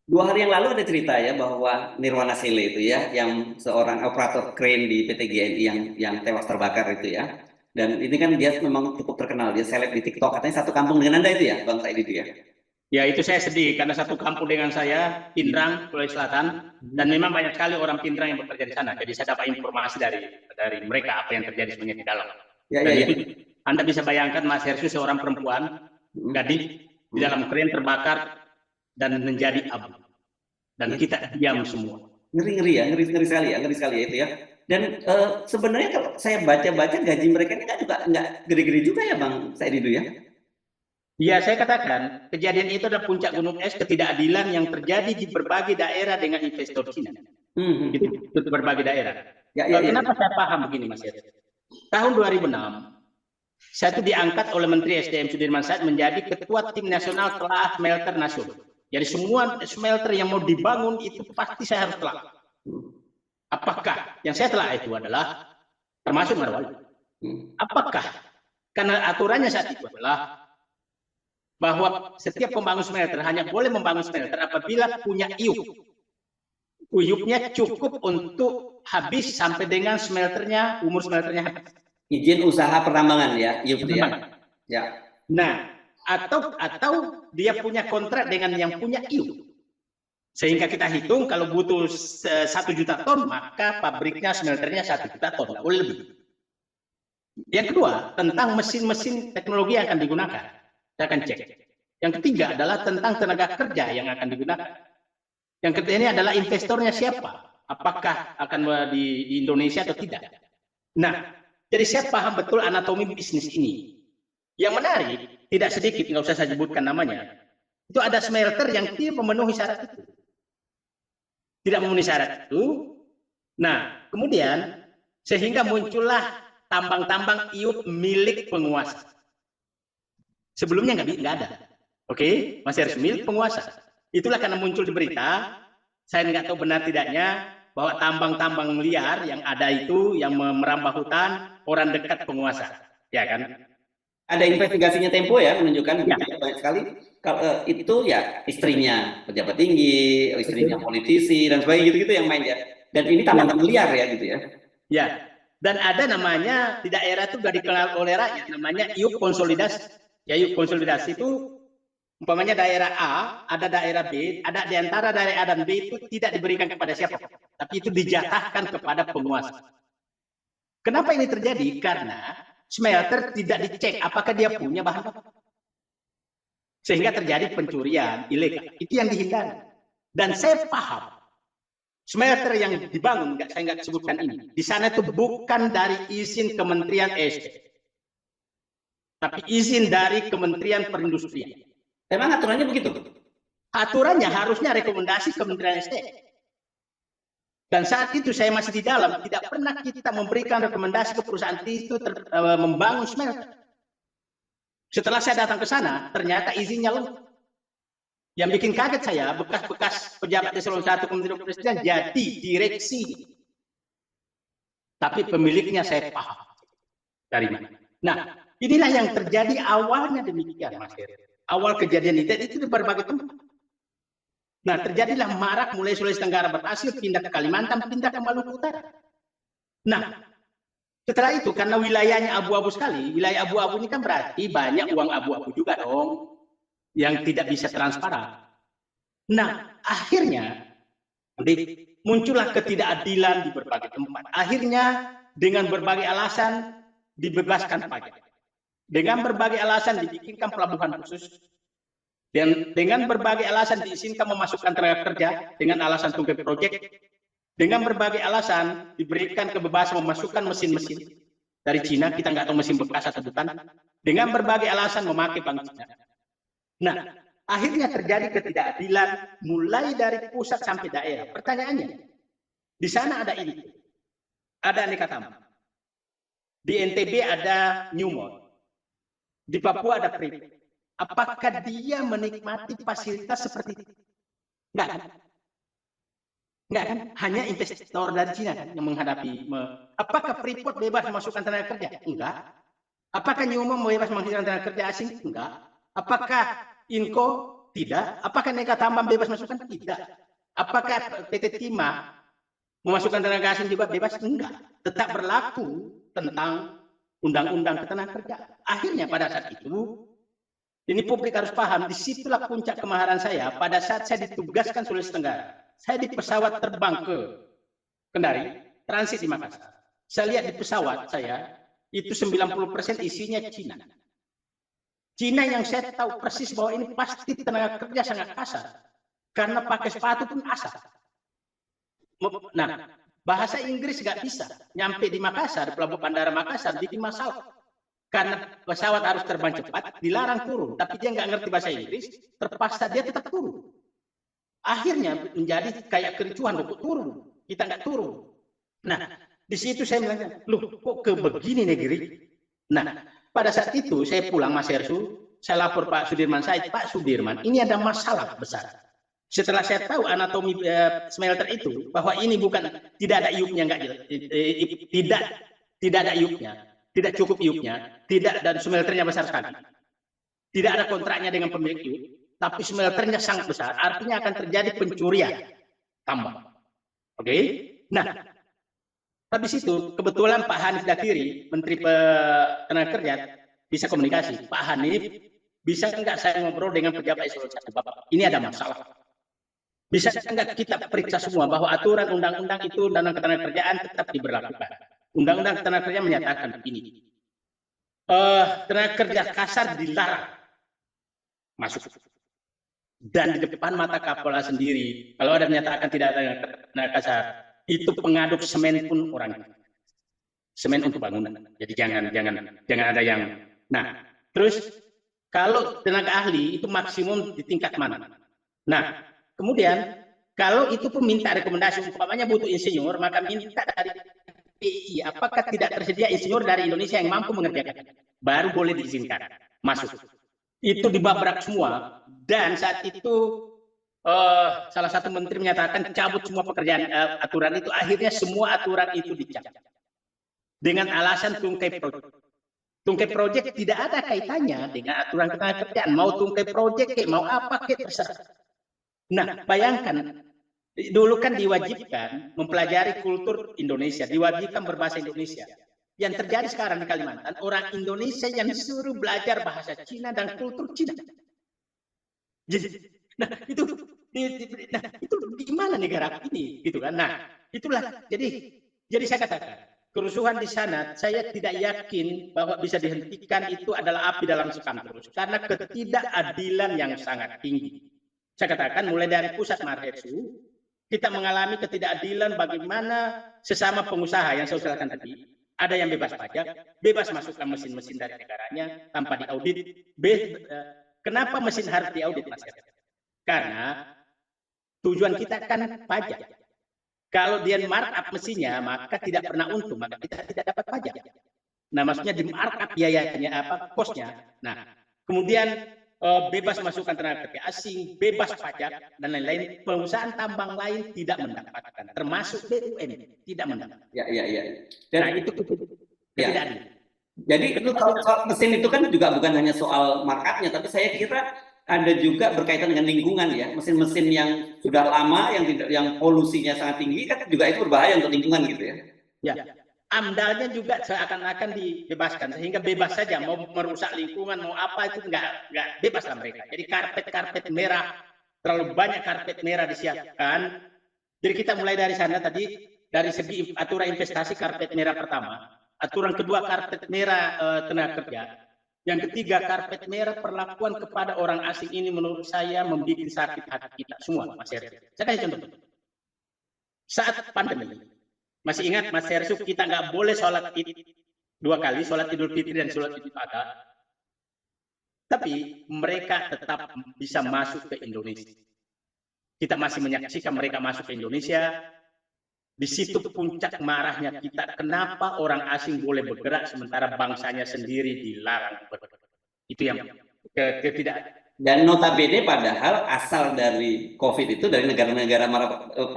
2 hari yang lalu ada cerita ya bahwa Nirwana Sele itu ya, yang seorang operator crane di PT GNI yang tewas terbakar itu ya. Dan ini kan dia memang cukup terkenal, dia seleb di TikTok. Katanya satu kampung dengan Anda itu ya, Bang Said itu ya. Ya itu saya sedih karena satu kampung dengan saya, Pindrang, Sulawesi Selatan, dan memang banyak sekali orang Pindrang yang bekerja di sana. Jadi saya dapat informasi dari mereka apa yang terjadi sebenarnya di dalam. Ya, Dan ya, ya. itu Anda bisa bayangkan Mas Hersu seorang perempuan, gadis di dalam kren terbakar dan menjadi abu. Dan kita diam semua. Ngeri-ngeri ya, ngeri sekali ya itu ya. Dan sebenarnya kalau saya baca-baca gaji mereka ini kan juga nggak gede-gede juga ya Bang Said itu ya. Ya, saya katakan, kejadian itu adalah puncak gunung es ketidakadilan yang terjadi di berbagai daerah dengan investor Cina. Itu berbagai daerah. Kenapa saya paham begini, Mas Yeri? Tahun 2006, saya itu diangkat oleh Menteri SDM Sudirman Said menjadi ketua tim nasional telah smelter nasional. Jadi semua smelter yang mau dibangun itu pasti saya harus telah. Apakah yang saya telah itu adalah termasuk Marwali? Apakah karena aturannya saat itu adalah bahwa setiap pembangun smelter hanya boleh membangun smelter apabila punya IUP. IUP-nya cukup untuk habis sampai dengan smelternya, umur smelternya habis. Izin usaha pertambangan ya, IUP ya. Ya. Nah, atau dia punya kontrak dengan yang punya IUP. Sehingga kita hitung kalau butuh 1 juta ton, maka pabriknya, smelternya 1 juta ton, boleh lebih. Yang kedua, tentang mesin-mesin teknologi yang akan digunakan. Saya akan cek. Yang ketiga adalah tentang tenaga kerja yang akan digunakan. Yang ketiga ini adalah investornya siapa? Apakah akan di Indonesia atau tidak? Nah, jadi saya paham betul anatomi bisnis ini. Yang menarik, tidak sedikit, nggak usah saya sebutkan namanya, itu ada smelter yang tidak memenuhi syarat itu. Tidak memenuhi syarat itu. Nah, kemudian sehingga muncullah tambang-tambang IUP milik penguasa. Sebelumnya nggak ada. Oke, masih harus milik penguasa. Itulah karena muncul di berita, saya nggak tahu benar tidaknya, bahwa tambang-tambang liar yang ada itu, yang merambah hutan, orang dekat penguasa. Ya kan? Ada investigasinya Tempo ya, menunjukkan ya. Banyak sekali. Kalau itu ya istrinya pejabat tinggi, istrinya politisi, dan sebagainya gitu-gitu yang main ya. Dan ini tambang-tambang liar ya gitu ya. Ya, dan ada namanya, di daerah itu sudah dikenal oleh rakyat, namanya IUP konsolidasi. Ya, IUP konsolidasi itu umpamanya daerah A, ada daerah B, ada di antara daerah A dan B itu tidak diberikan kepada siapa, tapi itu dijatahkan kepada penguasa. Kenapa ini terjadi? Karena smelter tidak dicek apakah dia punya bahan baku. Sehingga terjadi pencurian ilegal. Itu yang dihindari. Dan saya paham, smelter yang dibangun, saya nggak sebutkan ini, di sana itu bukan dari izin Kementerian SDM, tapi izin dari Kementerian Perindustrian. Memang aturannya begitu? Aturannya harusnya rekomendasi Kementerian SDM. Dan saat itu saya masih di dalam, tidak pernah kita memberikan rekomendasi ke perusahaan itu membangun smelter. Setelah saya datang ke sana, ternyata izinnya lengkap. Yang bikin kaget saya, bekas-bekas pejabat eselon 1 Kementerian Perindustrian jadi direksi. Tapi pemiliknya saya paham. Dari mana? Nah, inilah yang terjadi awalnya demikian, Mas Heri. Awal kejadian itu di berbagai tempat. Nah, terjadilah marak mulai Sulawesi Tenggara berhasil, pindah ke Kalimantan, pindah ke Maluku Utara. Nah, setelah itu karena wilayahnya abu-abu sekali, wilayah abu-abu ini kan berarti banyak uang abu-abu juga dong, yang tidak bisa transparan. Nah, akhirnya muncullah ketidakadilan di berbagai tempat. Akhirnya dengan berbagai alasan dibebaskan pajak. Dengan berbagai alasan dibikinkan pelabuhan khusus. Dan dengan berbagai alasan diizinkan memasukkan tenaga kerja dengan alasan tunggal proyek. Dengan berbagai alasan diberikan kebebasan memasukkan mesin-mesin dari Cina, kita nggak tahu mesin bekas atau bukan. Dengan berbagai alasan memakai bank Cina. Nah, akhirnya terjadi ketidakadilan mulai dari pusat sampai daerah. Pertanyaannya, di sana ada ini, ada aneka tambang. Di NTB ada Newmont. Di Papua ada Freeport. Apakah dia menikmati fasilitas seperti itu? Enggak kan? Enggak kan? Hanya investor dari Cina kan yang menghadapi. Apakah Freeport bebas memasukkan tenaga kerja? Enggak. Apakah Newmont bebas memasukkan tenaga kerja asing? Enggak. Apakah Inco Tidak. Apakah Neka Tambang bebas masukkan? Tidak. Apakah PT Timah memasukkan tenaga asing juga bebas? Enggak. Tetap berlaku tentang undang-undang ketenagakerjaan. Akhirnya pada saat itu, ini publik harus paham, disitulah puncak kemaharan saya pada saat saya ditugaskan Sulawesi Tenggara. Saya di pesawat terbang ke Kendari, transit di Makassar. Saya lihat di pesawat saya, itu 90% isinya Cina. Cina yang saya tahu persis bahwa ini pasti tenaga kerja sangat kasar. Karena pakai sepatu pun asal. Nah, bahasa Inggris nggak bisa. Nyampe di Makassar, pelabuhan bandara Makassar, bikin masalah. Karena pesawat harus terbang cepat, dilarang turun. Tapi dia nggak ngerti bahasa Inggris, terpaksa dia tetap turun. Akhirnya menjadi kayak kericuhan, kok turun. Kita nggak turun. Nah, di situ saya bilang, loh kok ke begini negeri? Nah, pada saat itu saya pulang Mas Hersu, saya lapor Pak Sudirman Said, Pak Sudirman, ini ada masalah besar. Setelah saya tahu anatomi smelter itu, bahwa ini bukan, tidak ada iupnya, tidak ada iupnya, tidak cukup iupnya, tidak, dan smelternya besar sekali. Tidak ada kontraknya dengan pemilik iup, tapi smelternya sangat besar, artinya akan terjadi pencurian tambang. Oke? Nah, habis itu kebetulan Pak Hanif Dakiri, Menteri Tenagakerja, bisa komunikasi. Pak Hanif, bisa enggak saya ngobrol dengan pejabat eselon 1 Bapak? Ini ada masalah. Bisa enggak kita periksa semua bahwa aturan undang-undang itu dan ketenagakerjaan tetap diberlakukan. Undang-undang ketenagakerjaan menyatakan begini. Tenaga kerja kasar dilarang masuk. Dan di depan mata Kapolda sendiri, kalau ada menyatakan tidak ada tenaga kasar, itu pengaduk semen pun orang. Semen untuk bangunan. Jadi jangan ada yang. Nah, terus kalau tenaga ahli itu maksimum di tingkat mana? Nah, kemudian kalau itu pun minta rekomendasi, umpamanya butuh insinyur, maka minta dari PI, apakah tidak tersedia insinyur dari Indonesia yang mampu mengerjakan? Baru boleh diizinkan masuk. Itu dibabrak semua, dan saat itu salah satu menteri menyatakan cabut semua pekerjaan aturan itu. Akhirnya semua aturan itu dicabut dengan alasan tungkai proyek. Tungkai proyek tidak ada kaitannya dengan aturan ketenagakerjaan. Mau tungkai proyek, mau apa, terserah. Nah, bayangkan dulu kan diwajibkan mempelajari kultur Indonesia, diwajibkan berbahasa Indonesia. Yang terjadi sekarang di Kalimantan, orang Indonesia yang disuruh belajar bahasa Cina dan kultur Cina. Jadi, nah itu di mana negara ini, gitu kan? Nah, itulah. Jadi saya katakan, kerusuhan di sana, saya tidak yakin bahwa bisa dihentikan. Itu adalah api dalam sekam terus, karena ketidakadilan yang sangat tinggi. Saya katakan, mulai dari pusat Marhetsu, kita mengalami ketidakadilan bagaimana sesama pengusaha yang saya usulkan tadi. Ada yang bebas pajak, bebas masukkan mesin-mesin dari negaranya tanpa diaudit. Kenapa mesin harus diaudit, Mas? Karena tujuan kita kan pajak. Kalau dia markup mesinnya, maka tidak pernah untung, maka kita tidak dapat pajak. Nah, maksudnya di markup biayanya, kosnya. Nah, kemudian bebas masukkan tenaga kerja asing, bebas pajak, dan lain-lain. Perusahaan tambang lain tidak mendapatkan, termasuk BUMN tidak mendapatkan. Ya. Dan nah, itu tidak adil. Jadi itu soal mesin itu kan juga bukan hanya soal marketnya, tapi saya kira ada juga berkaitan dengan lingkungan ya. Mesin-mesin yang sudah lama, yang polusinya sangat tinggi kan juga itu berbahaya untuk lingkungan gitu ya. Ya. Amdalnya juga seakan-akan dibebaskan, sehingga bebas saja mau merusak lingkungan, mau apa itu nggak bebas lah mereka. Jadi karpet merah, terlalu banyak karpet merah disiapkan. Jadi kita mulai dari sana tadi, dari segi aturan investasi karpet merah pertama, aturan kedua karpet merah tenaga kerja, yang ketiga karpet merah perlakuan kepada orang asing. Ini menurut saya membuat sakit hati kita semua, Mas Heri. Saya kasih contoh. Saat pandemi, masih ingat Mas Hersu, kita nggak boleh sholat id 2 kali, sholat Idul Fitri dan sholat Idul Adha. Tapi mereka tetap bisa masuk ke Indonesia. Kita masih menyaksikan mereka masuk ke Indonesia. Di situ puncak marahnya kita. Kenapa orang asing boleh bergerak sementara bangsanya sendiri dilarang bergerak? Itu yang tidak. Dan notabene padahal asal dari COVID itu dari negara-negara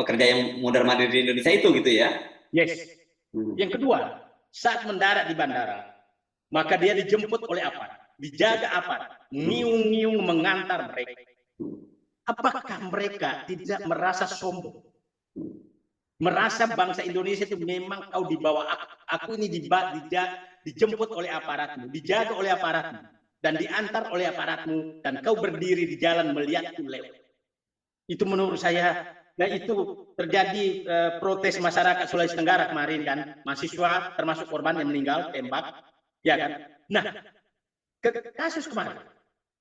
pekerja yang mondar-mandir di Indonesia itu gitu ya. Yes. Yang kedua, saat mendarat di bandara, maka dia dijemput oleh aparat, dijaga aparat, ngiung-ngiung mengantar mereka. Apakah mereka tidak merasa sombong? Merasa bangsa Indonesia itu memang kau di bawah aku ini dijemput oleh aparatmu, dijaga oleh aparatmu, dan diantar oleh aparatmu, dan kau berdiri di jalan melihatku lewat. Itu menurut saya, nah itu terjadi protes masyarakat Sulawesi Tenggara kemarin kan, mahasiswa termasuk korban yang meninggal tembak, ya kan. Nah, kasus kemarin,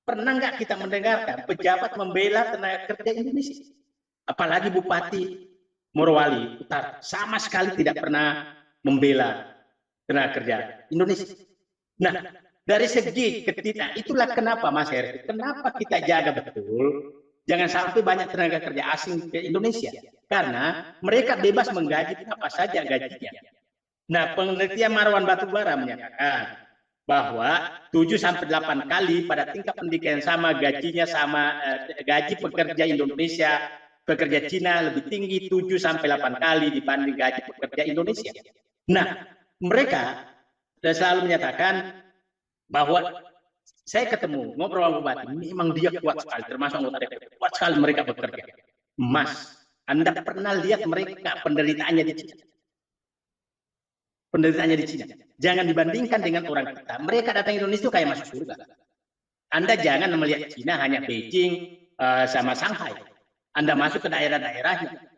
pernah nggak kita mendengarkan pejabat membela tenaga kerja Indonesia? Apalagi Bupati Morowali Utara sama sekali tidak pernah membela tenaga kerja Indonesia. Nah, dari segi itulah kenapa Mas Heri, kenapa kita jaga betul jangan sampai banyak tenaga kerja asing ke Indonesia, karena mereka bebas menggaji apa saja gajinya. Nah, penelitian Marwan Batubara menyatakan bahwa 7-8 kali pada tingkat pendidikan sama gajinya sama, gaji pekerja Indonesia, pekerja Cina lebih tinggi 7-8 kali dibanding gaji pekerja Indonesia. Nah, mereka selalu menyatakan bahwa saya ketemu ngobrol sama Bupati, memang dia kuat sekali, termasuk anggota DPR, kuat sekali mereka bekerja. Mas, Anda pernah lihat mereka penderitaannya di Cina? Penderitaannya di Cina. Jangan dibandingkan dengan orang kita. Mereka datang ke Indonesia itu kayak masuk surga. Anda jangan melihat Cina hanya Beijing sama Shanghai. Anda masuk ke daerah-daerahnya.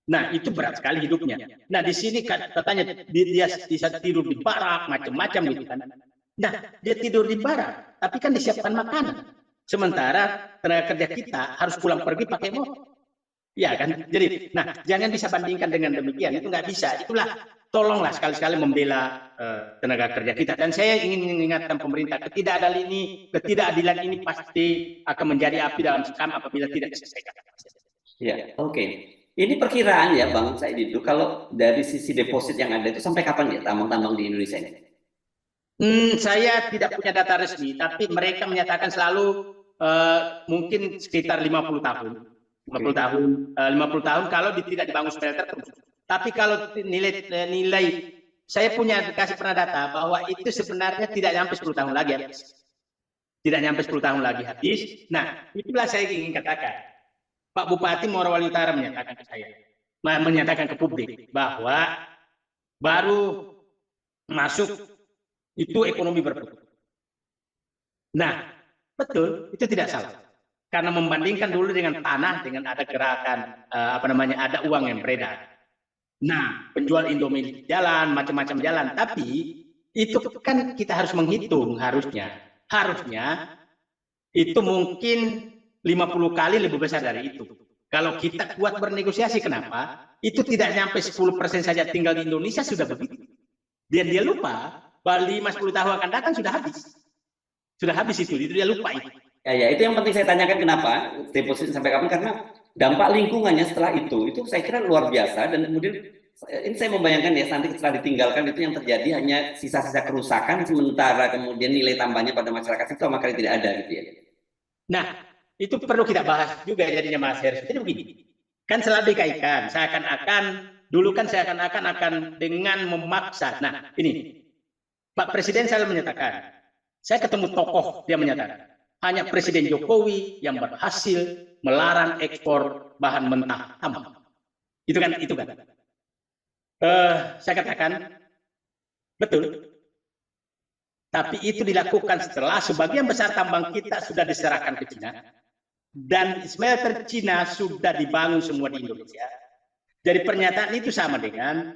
Nah, itu berat sekali hidupnya. Nah, di sini katanya dia bisa tidur di barak, macam-macam gitu kan. Nah, dia tidur di barak, tapi kan disiapkan makanan. Sementara tenaga kerja kita harus pulang pergi pakai motor. Ya kan? Jadi, nah, jangan bisa bandingkan dengan demikian. Itu nggak bisa. Itulah, tolonglah sekali-sekali membela tenaga kerja kita. Dan saya ingin mengingatkan pemerintah, ketidakadilan ini pasti akan menjadi api dalam sekam apabila tidak diselesaikan. Ya, oke. Ini perkiraan ya Bang Said itu, kalau dari sisi deposit yang ada itu sampai kapan ya tambang-tambang di Indonesia ini? Saya tidak punya data resmi, tapi mereka menyatakan selalu mungkin sekitar 50 tahun. 50 tahun, 50 tahun kalau tidak dibangun smelter terus. Tapi kalau nilai saya pernah data bahwa itu sebenarnya tidak sampai 10 tahun lagi habis. Tidak sampai 10 tahun lagi habis. Nah, itulah saya ingin katakan. Pak Bupati Morowali Utara menyatakan ke saya, menyatakan ke publik bahwa baru masuk itu ekonomi berputar. Nah, betul, itu tidak salah. Karena membandingkan dulu dengan tanah, dengan ada gerakan, ada uang yang beredar. Nah, penjual Indomie di jalan, macam-macam jalan. Tapi, itu kan kita harus menghitung harusnya. Harusnya, itu mungkin 50 kali lebih besar dari itu. Kalau kita kuat bernegosiasi, kenapa? Itu tidak sampai 10% saja tinggal di Indonesia sudah begitu. Dan dia lupa, 5-10 tahun akan datang sudah habis. Sudah habis itu dia lupa itu. Ya, itu yang penting saya tanyakan kenapa deposit sampai kapan, karena dampak lingkungannya setelah itu saya kira luar biasa. Dan kemudian ini saya membayangkan ya, nanti setelah ditinggalkan itu yang terjadi hanya sisa-sisa kerusakan, sementara kemudian nilai tambahnya pada masyarakat itu sama sekali tidak ada gitu ya. Nah, itu perlu kita bahas juga jadinya Mas Hersut. Jadi begini, kan selalu dikaitkan, dulu kan seakan-akan akan dengan memaksa. Nah, ini Pak Presiden selalu menyatakan, saya ketemu tokoh, dia menyatakan, hanya Presiden Jokowi yang berhasil melarang ekspor bahan mentah tambang. Itu kan. Saya katakan, betul. Tapi itu dilakukan setelah sebagian besar tambang kita sudah diserahkan ke Cina. Dan smelter Cina sudah dibangun semua di Indonesia. Jadi pernyataan itu sama dengan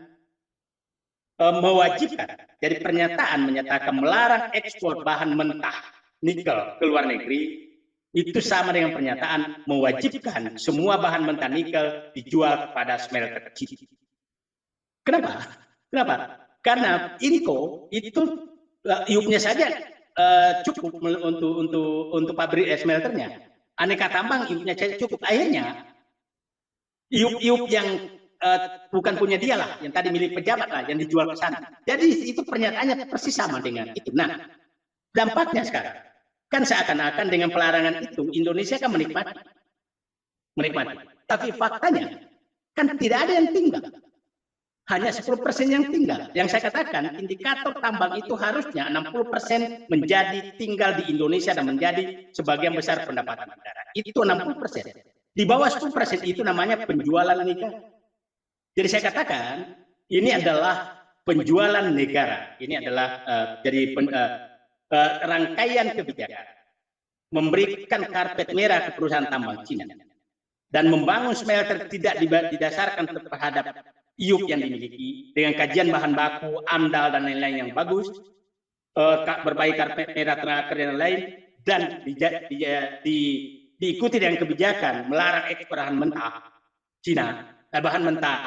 mewajibkan. Jadi pernyataan menyatakan melarang ekspor bahan mentah nikel ke luar negeri itu sama dengan pernyataan mewajibkan semua bahan mentah nikel dijual kepada smelter Cina. Kenapa? Karena Inco itu iupnya saja cukup untuk pabrik smelternya. Aneka tambang iupnya cukup. Akhirnya iup yang bukan punya dia lah, yang tadi milik pejabat lah, yang dijual ke sana. Jadi itu pernyataannya persis sama dengan itu. Nah, dampaknya sekarang kan seakan-akan dengan pelarangan itu Indonesia kan menikmati. Tapi faktanya kan tidak ada yang tinggal. hanya 10% yang tinggal. Yang saya katakan, indikator tambang itu harusnya 60% menjadi tinggal di Indonesia dan menjadi sebagian besar pendapatan negara. Itu 60%. Di bawah 10% itu namanya penjualan negara. Jadi saya katakan, ini adalah penjualan negara. Ini adalah rangkaian kebijakan memberikan karpet merah ke perusahaan tambang Cina dan membangun smelter tidak didasarkan terhadap IUP yang dimiliki dengan kajian bahan baku, AMDAL dan lain-lain yang bagus, berbagai karpet merah tenaga kerja dan lain, dan diikuti dengan kebijakan melarang ekspor bahan mentah Cina, bahan mentah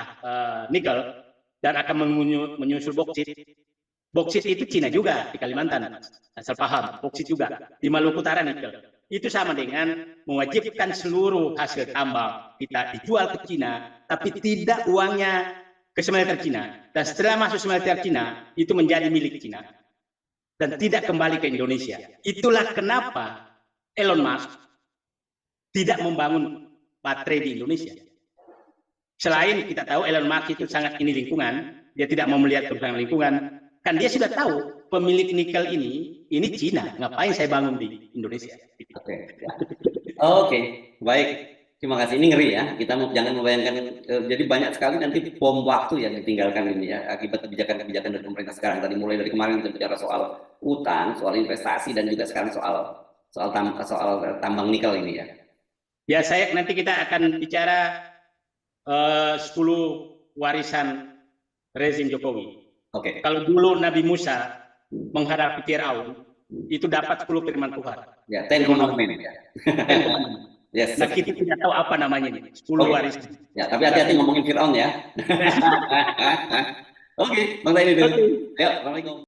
nikel, dan akan menyusul boksit. Boksit itu Cina juga di Kalimantan, asal paham. Boksit juga di Maluku Utara nikel. Itu sama dengan mewajibkan seluruh hasil tambang kita dijual ke Cina, tapi tidak uangnya ke smelter Cina. Dan setelah masuk smelter Cina, itu menjadi milik Cina dan tidak kembali ke Indonesia. Itulah kenapa Elon Musk tidak membangun baterai di Indonesia. Selain kita tahu Elon Musk itu sangat ini lingkungan, dia tidak mau melihat kerusakan lingkungan. Kan dia sudah tahu pemilik nikel ini Cina. Ngapain saya bangun di Indonesia? Oke, baik. Terima kasih. Ini ngeri ya. Kita jangan membayangkan. Jadi banyak sekali nanti bom waktu yang ditinggalkan ini ya akibat kebijakan-kebijakan dari pemerintah sekarang. Tadi mulai dari kemarin kita bicara soal utang, soal investasi, dan juga sekarang soal tambang nikel ini ya. Ya, nanti kita akan bicara 10 warisan rezim Jokowi. Oke. Kalau dulu Nabi Musa menghadapi Firaun, itu dapat 10 firman Tuhan. Ya, 10 commandments ya. Yes. Nah, kita tidak tahu apa namanya ini, 10 warisan. Ya, tapi hati-hati ngomongin Firaun ya. Oke, Bang Tani itu. Yuk, Assalamualaikum.